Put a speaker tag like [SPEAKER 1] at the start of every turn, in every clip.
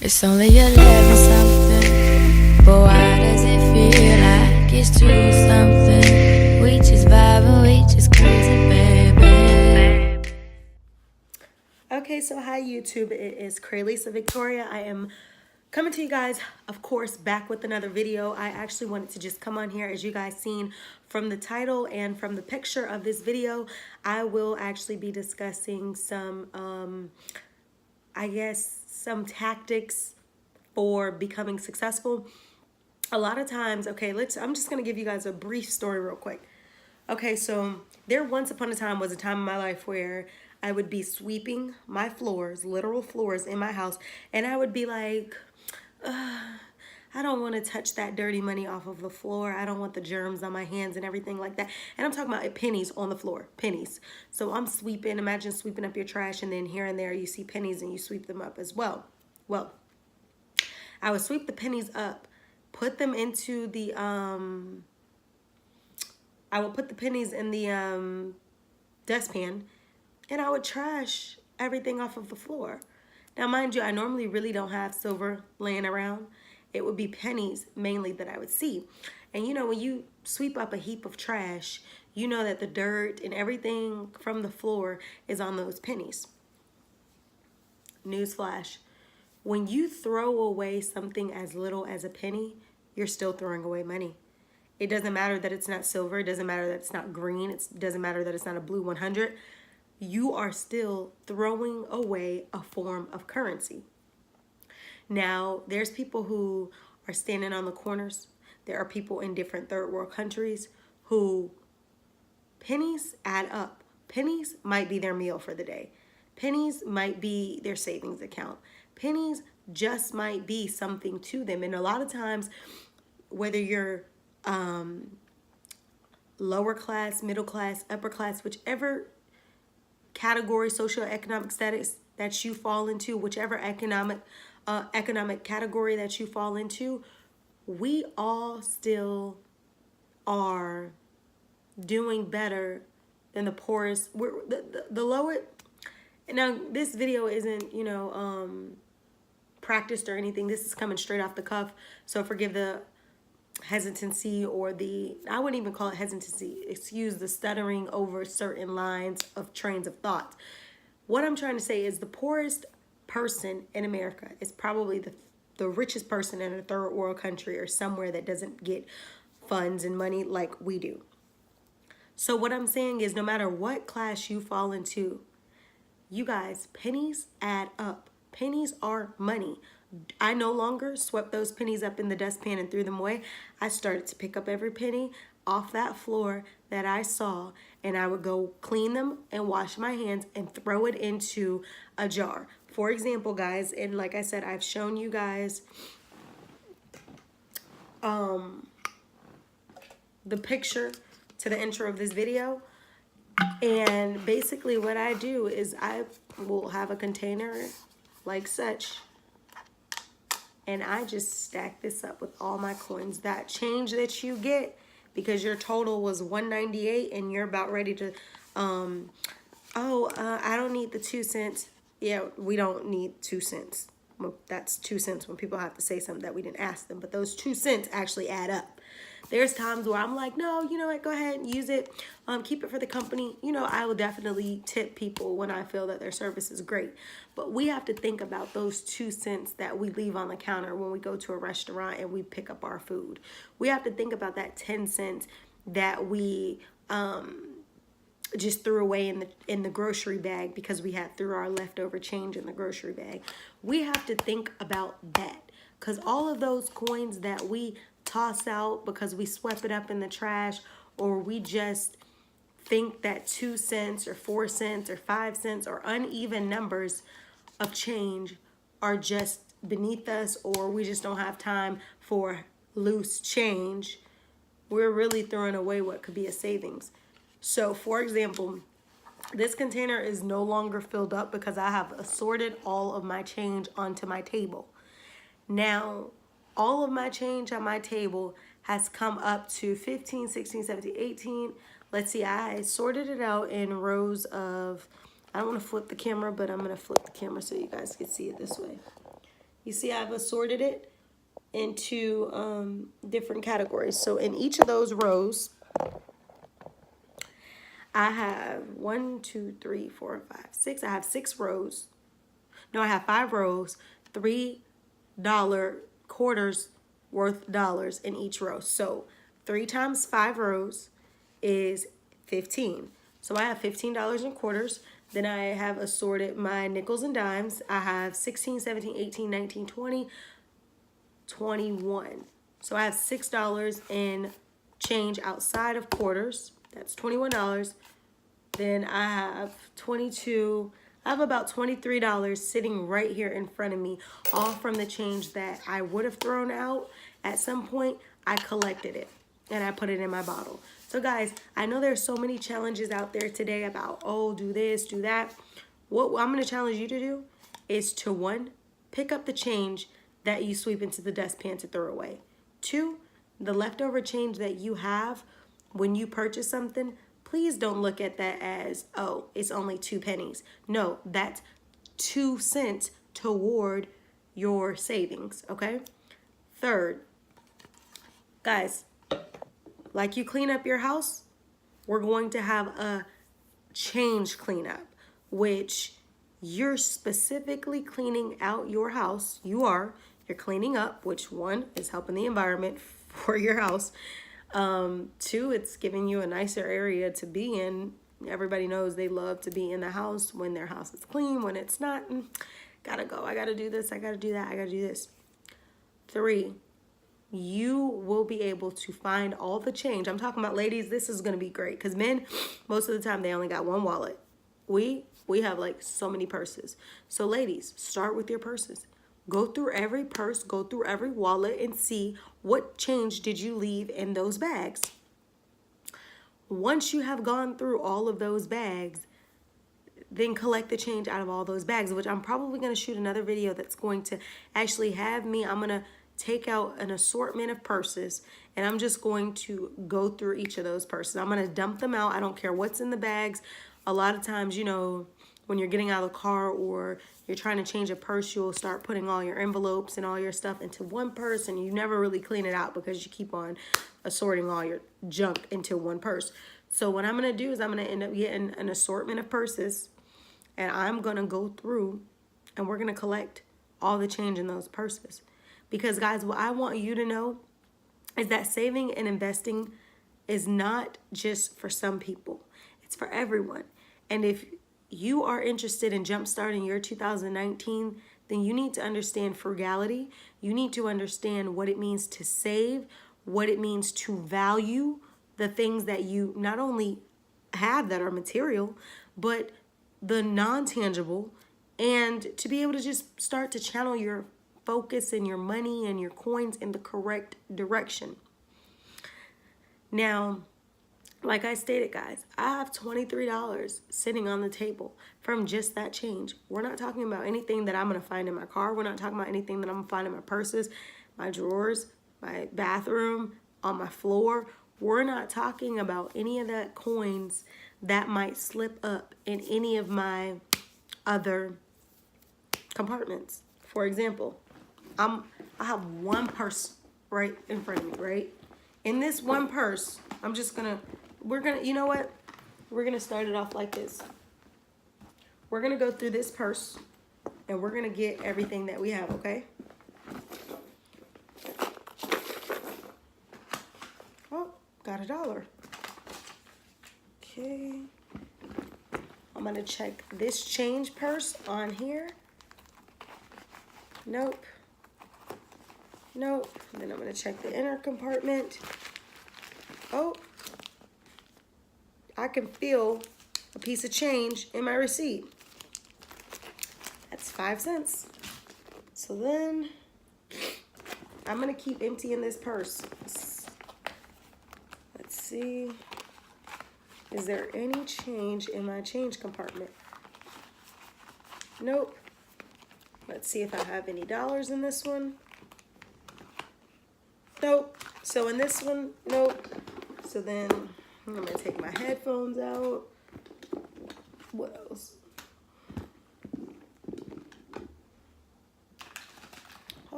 [SPEAKER 1] It's only 11 something, but why does it feel like it's 2 something? We just vibing, we just crazy, baby.
[SPEAKER 2] Okay, so hi YouTube, it is Lisa Victoria. I am coming to you guys, of course, back with another video. I actually wanted to just come on here, as you guys seen from the title and from the picture of this video. I will actually be discussing some, I guess, some tactics for becoming successful. A lot of times, okay, I'm just gonna give you guys a brief story real quick. Okay, so there once upon a time was a time in my life where I would be sweeping my floors, literal floors in my house, and I would be like, I don't want to touch that dirty money off of the floor. I don't want the germs on my hands and everything like that. And I'm talking about pennies on the floor, pennies. So I'm sweeping, imagine sweeping up your trash, and then here and there you see pennies and you sweep them up as well. Well, I would sweep the pennies up, put them into the, I would put the pennies in the dustpan, and I would trash everything off of the floor. Now, mind you, I normally really don't have silver laying around. It would be pennies mainly that I would see. And you know, when you sweep up a heap of trash, you know that the dirt and everything from the floor is on those pennies. Newsflash. When you throw away something as little as a penny, you're still throwing away money. It doesn't matter that it's not silver. It doesn't matter that it's not green. It doesn't matter that it's not a blue 100. You are still throwing away a form of currency. Now, there's people who are standing on the corners. There are people in different third world countries who pennies add up. Pennies might be their meal for the day. Pennies might be their savings account. Pennies just might be something to them. And a lot of times, whether you're lower class, middle class, upper class, whichever category, socioeconomic status that you fall into, whichever economic category that you fall into, we all still are doing better than the poorest. We're the lower. Now, this video isn't, you know, practiced or anything. This is coming straight off the cuff, so forgive the hesitancy or the, I wouldn't even call it hesitancy, excuse the stuttering over certain lines of trains of thought. What I'm trying to say is the poorest person in America is probably the richest person in a third world country or somewhere that doesn't get funds and money like we do. So what I'm saying is, no matter what class you fall into, you guys, pennies add up. Pennies are money. I no longer swept those pennies up in the dustpan and threw them away. I started to pick up every penny off that floor that I saw, and I would go clean them and wash my hands and throw it into a jar. For example, guys, and like I said, I've shown you guys the picture to the intro of this video. And basically what I do is I will have a container like such, and I just stack this up with all my coins. That change that you get because your total was $1.98 and you're about ready to, I don't need the 2 cents. Yeah, we don't need 2 cents. Well, that's 2 cents when people have to say something that we didn't ask them, but those 2 cents actually add up. There's times where I'm like, no, you know what, go ahead and use it. Keep it for the company. You know, I will definitely tip people when I feel that their service is great. But we have to think about those 2 cents that we leave on the counter when we go to a restaurant and we pick up our food. We have to think about that 10 cents that we just threw away in the grocery bag because we had threw our leftover change in the grocery bag. We have to think about that, because all of those coins that we toss out because we swept it up in the trash, or we just think that 2 cents or 4 cents or 5 cents or uneven numbers of change are just beneath us, or we just don't have time for loose change, we're really throwing away what could be a savings. So for example, this container is no longer filled up because I have assorted all of my change onto my table. Now, all of my change on my table has come up to 15, 16, 17, 18. Let's see, I sorted it out in rows of I don't want to flip the camera, but I'm going to flip the camera so you guys can see it this way. You see I've assorted it into different categories. So in each of those rows, I have 1, 2, 3, 4, 5, 6. I have 6 rows. No, I have 5 rows, $3 quarters worth dollars in each row. So 3 times 5 rows is 15. So I have $15 in quarters. Then I have assorted my nickels and dimes. I have 16, 17, 18, 19, 20, 21. So I have $6 in change outside of quarters. That's $21. Then I have 22. I have about $23 sitting right here in front of me, all from the change that I would have thrown out at some point. I collected it and I put it in my bottle. So guys, I know there's so many challenges out there today about, oh, do this, do that. What I'm going to challenge you to do is to 1, pick up the change that you sweep into the dustpan to throw away. 2, the leftover change that you have when you purchase something, please don't look at that as, oh, it's only 2 pennies. No, that's 2 cents toward your savings, okay? 3rd, guys, like you clean up your house, we're going to have a change cleanup, which you're specifically cleaning out your house. You're cleaning up, which 1 is helping the environment for your house. 2, it's giving you a nicer area to be in. Everybody knows they love to be in the house when their house is clean. When it's not, gotta go. I gotta do this. I gotta do that. I gotta do this. 3, you will be able to find all the change. I'm talking about ladies. This is gonna be great because men, most of the time, they only got 1 wallet. We have like so many purses. So ladies, start with your purses. Go through every purse, go through every wallet and see what change did you leave in those bags. Once you have gone through all of those bags, then collect the change out of all those bags, which I'm probably going to shoot another video that's going to actually have me. I'm going to take out an assortment of purses and I'm just going to go through each of those purses. I'm going to dump them out. I don't care what's in the bags. A lot of times, you know, when you're getting out of the car or you're trying to change a purse, you'll start putting all your envelopes and all your stuff into one purse and you never really clean it out because you keep on assorting all your junk into one purse. So what I'm going to do is I'm going to end up getting an assortment of purses and I'm going to go through and we're going to collect all the change in those purses. Because guys, what I want you to know is that saving and investing is not just for some people. It's for everyone. And if you are interested in jumpstarting your 2019, then you need to understand frugality. You need to understand what it means to save, what it means to value the things that you not only have that are material, but the non-tangible, and to be able to just start to channel your focus and your money and your coins in the correct direction. Now, like I stated, guys, I have $23 sitting on the table from just that change. We're not talking about anything that I'm going to find in my car. We're not talking about anything that I'm going to find in my purses, my drawers, my bathroom, on my floor. We're not talking about any of that coins that might slip up in any of my other compartments. For example, I have 1 purse right in front of me, right? In this 1 purse, I'm just going to, you know what? We're going to start it off like this. We're going to go through this purse and we're going to get everything that we have, okay? Oh, got $1. Okay. I'm going to check this change purse on here. Nope. Nope. Then I'm going to check the inner compartment. Oh. I can feel a piece of change in my receipt. That's 5 cents. So then I'm going to keep emptying this purse. Let's see. Is there any change in my change compartment? Nope. Let's see if I have any dollars in this one. Nope. So in this one, nope. So then I'm going to take my headphones out. What else?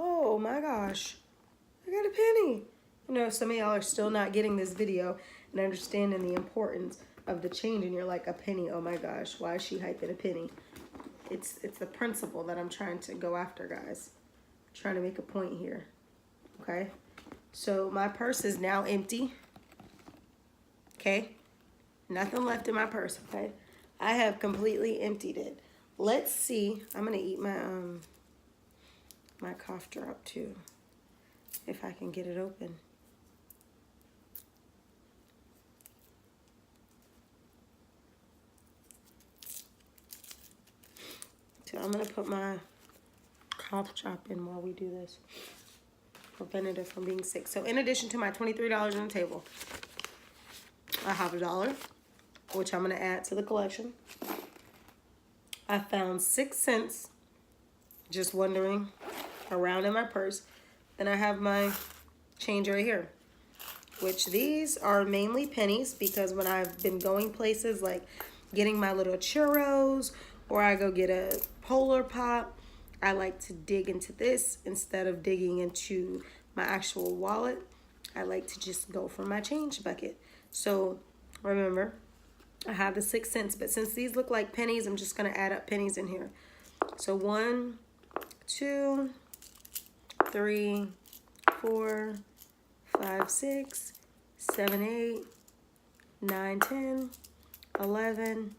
[SPEAKER 2] Oh my gosh, I got a penny. You know, some of y'all are still not getting this video and understanding the importance of the change, and you're like, a penny, oh my gosh, why is she hyping a penny? It's the principle that I'm trying to go after, guys. I'm trying to make a point here, okay? So my purse is now empty, okay? Nothing left in my purse, okay? I have completely emptied it. Let's see. I'm gonna eat my my cough drop too, if I can get it open. So I'm gonna put my cough drop in while we do this. Preventative from being sick. So in addition to my $23 on the table, I have $1, which I'm gonna add to the collection. I found 6 cents, just wondering, around in my purse. Then I have my change right here, which these are mainly pennies, because when I've been going places like getting my little churros, or I go get a Polar Pop, I like to dig into this instead of digging into my actual wallet. I like to just go for my change bucket. So remember, I have the 6 cents, but since these look like pennies, I'm just gonna add up pennies in here. So 1, 2, 3, 4, 5, 6, 7, 8, 9, 10, 11,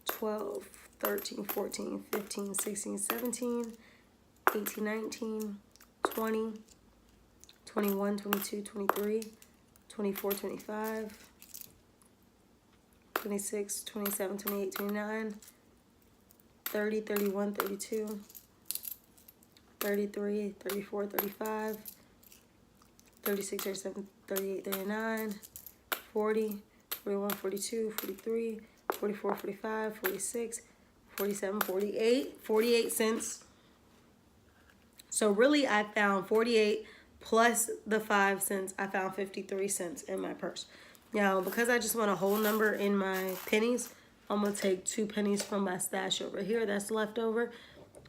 [SPEAKER 2] 12, 13, 14, 15, 16, 17, 18, 19, 20, 21, 22, 23, 24, 25, 26, 27, 28, 29, 30, 31, 32, 33, 34, 35, 36, 37, 38, 39, 40, 41, 42, 43, 44, 45, 46, 47, 48, 48 cents. So really I found 48 plus the 5 cents, I found 53 cents in my purse. Now, because I just want a whole number in my pennies, I'm gonna take 2 pennies from my stash over here that's left over.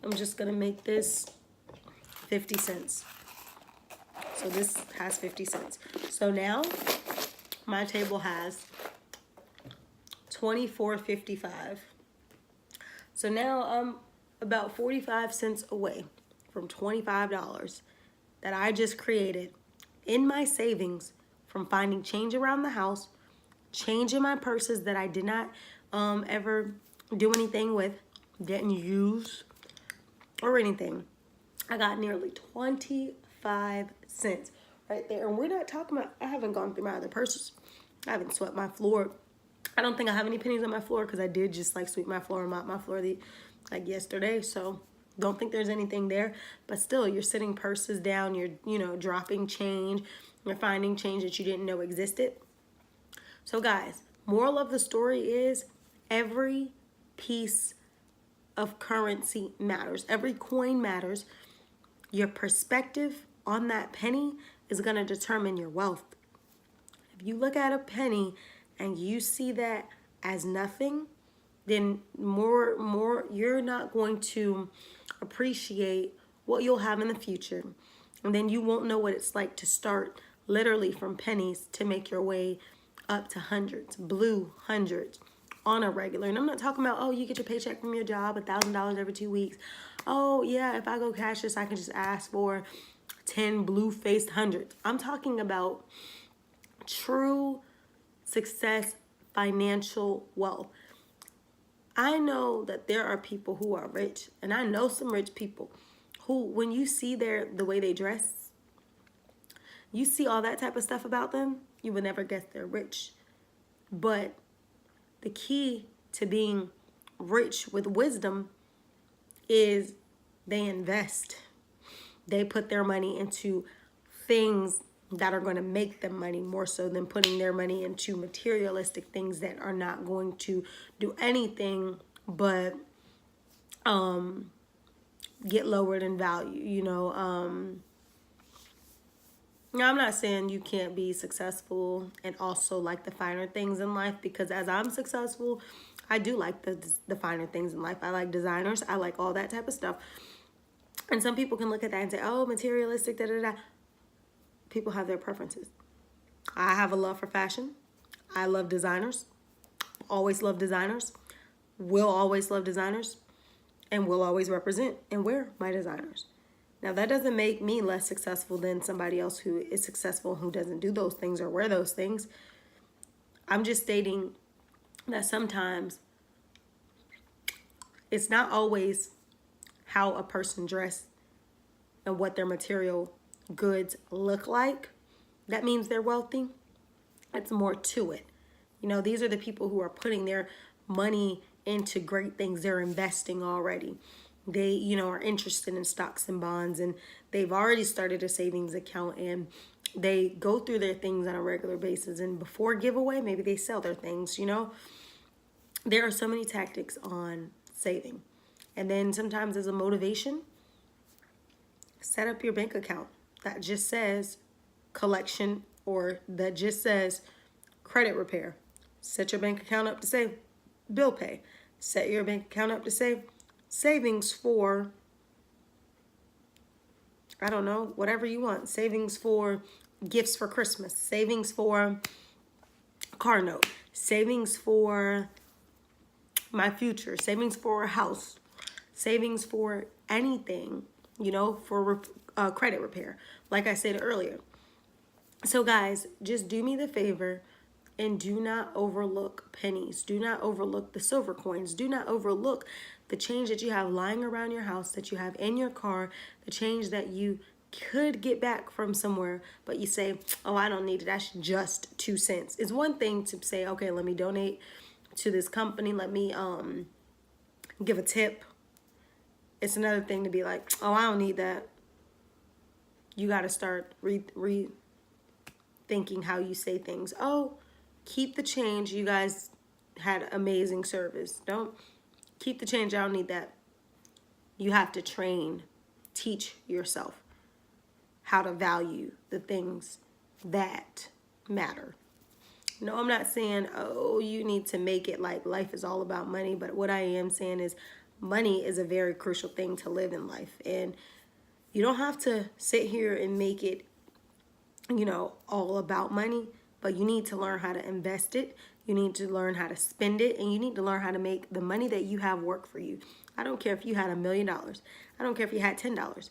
[SPEAKER 2] I'm just gonna make this 50 cents. So this has 50 cents. So now my table has $24.55. So now I'm about 45 cents away from $25 that I just created in my savings from finding change around the house, change in my purses that I did not ever do anything with, didn't use or anything. I got nearly 25 cents right there. And we're not talking about, I haven't gone through my other purses. I haven't swept my floor. I don't think I have any pennies on my floor, because I did just like sweep my floor and mop my floor like yesterday. So don't think there's anything there. But still, you're sitting purses down, you're, you know, dropping change, you're finding change that you didn't know existed. So guys, moral of the story is every piece of currency matters. Every coin matters. Your perspective on that penny is going to determine your wealth. If you look at a penny and you see that as nothing, then more you're not going to appreciate what you'll have in the future. And then you won't know what it's like to start literally from pennies to make your way up to hundreds, blue hundreds on a regular. And I'm not talking about, oh, you get your paycheck from your job, $1,000 every 2 weeks. Oh yeah, if I go cash this, I can just ask for 10 blue-faced hundreds. I'm talking about true success, financial wealth. I know that there are people who are rich, and I know some rich people who, when you see the way they dress, you see all that type of stuff about them, you would never guess they're rich. But the key to being rich with wisdom is they invest. They put their money into things that are going to make them money, more so than putting their money into materialistic things that are not going to do anything but get lowered in value. You know, now I'm not saying you can't be successful and also like the finer things in life, because as I'm successful, I do like the finer things in life. I like designers. I like all that type of stuff. And some people can look at that and say, oh, materialistic, da da da. People have their preferences. I have a love for fashion. I love designers. Always love designers. Will always love designers. And will always represent and wear my designers. Now, that doesn't make me less successful than somebody else who is successful, who doesn't do those things or wear those things. I'm just stating that sometimes it's not always how a person dress and what their material goods look like that means they're wealthy. It's more to it. You know, these are the people who are putting their money into great things. They're investing already. They, you know, are interested in stocks and bonds, and they've already started a savings account, and they go through their things on a regular basis. And before giveaway, maybe they sell their things, you know. There are so many tactics on saving. And then sometimes as a motivation, set up your bank account that just says collection or that just says credit repair. Set your bank account up to say bill pay. Set your bank account up to say savings for, I don't know, whatever you want. Savings for gifts for Christmas. Savings for car note. Savings for my future. Savings for a house. Savings for anything, you know, for credit repair, like I said earlier. So guys, just do me the favor and do not overlook pennies. Do not overlook the silver coins. Do not overlook the change that you have lying around your house, that you have in your car, the change that you could get back from somewhere, but you say, oh, I don't need it. That's just 2 cents. It's one thing to say, okay, let me donate to this company. Let me give a tip. It's another thing to be like, oh, I don't need that. You got to start rethinking how you say things. Oh, keep the change. You guys had amazing service. Don't keep the change. I don't need that. You have to teach yourself how to value the things that matter. No, I'm not saying, oh, you need to make it like life is all about money. But what I am saying is money is a very crucial thing to live in life. And you don't have to sit here and make it, you know, all about money. But you need to learn how to invest it. You need to learn how to spend it. And you need to learn how to make the money that you have work for you. I don't care if you had $1 million. I don't care if you had $10.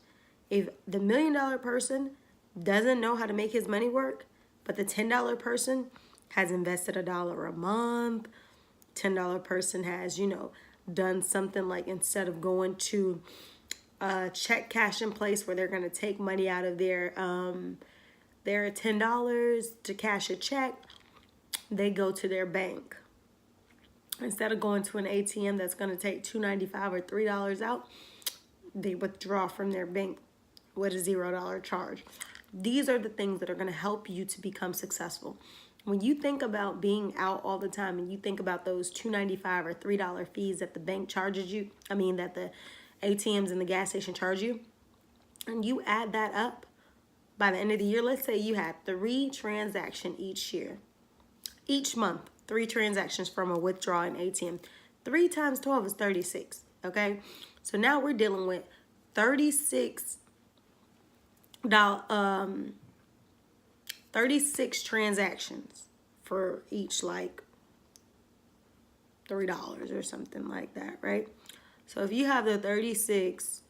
[SPEAKER 2] If the $1 million person doesn't know how to make his money work, but the $10 person has invested $1 a month, $10 person has, you know, done something like, instead of going to check cash in place where they're going to take money out of their $10 to cash a check, they go to their bank. Instead of going to an ATM that's going to take $2.95 or $3 out, they withdraw from their bank with a $0 charge. These are the things that are going to help you to become successful. When you think about being out all the time and you think about those $2.95 or $3 fees that the bank charges you, that the ATMs and the gas station charge you, and you add that up, by the end of the year, let's say you had 3 transactions each year. Each month, 3 transactions from a withdrawing ATM. 3 times 12 is 36, okay? So now we're dealing with 36 transactions for each, like, $3 or something like that, right? So if you have the 36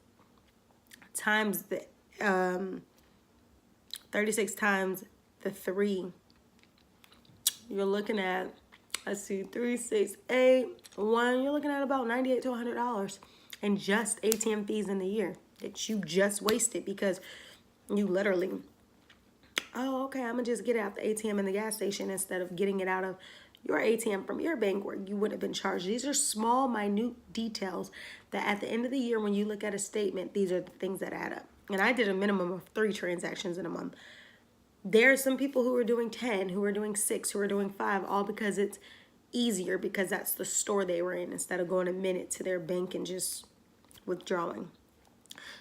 [SPEAKER 2] times the 3, you're looking at, let's see, 3, 6, 8, 1, you're looking at about $98 to $100 in just ATM fees in the year that you just wasted because you literally, oh, okay, I'm gonna just get it out the ATM in the gas station instead of getting it out of your ATM from your bank where you would have been charged. These are small, minute details that at the end of the year, when you look at a statement, these are the things that add up. And I did a minimum of 3 transactions in a month. There are some people who are doing 10, who are doing 6, who are doing 5, all because it's easier, because that's the store they were in, instead of going a minute to their bank and just withdrawing.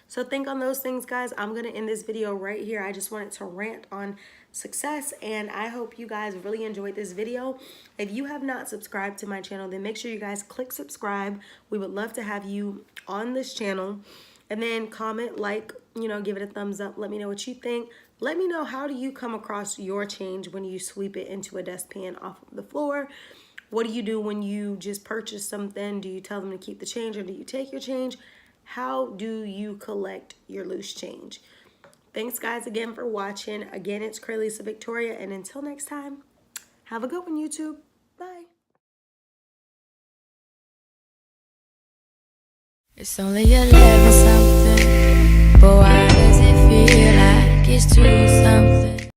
[SPEAKER 2] So think on those things, guys. I'm going to end this video right here. I just wanted to rant on success, and I hope you guys really enjoyed this video. If you have not subscribed to my channel, then make sure you guys click subscribe. We would love to have you on this channel. And then comment, like, give it a thumbs up. Let me know what you think. Let me know, how do you come across your change when you sweep it into a dustpan off of the floor? What do you do when you just purchase something? Do you tell them to keep the change, or do you take your change? How do you collect your loose change? Thanks, guys, again for watching. Again, it's Lisa Victoria, and until next time, have a good one, YouTube. Bye.
[SPEAKER 1] It's only 11 something, but why does it feel like it's 2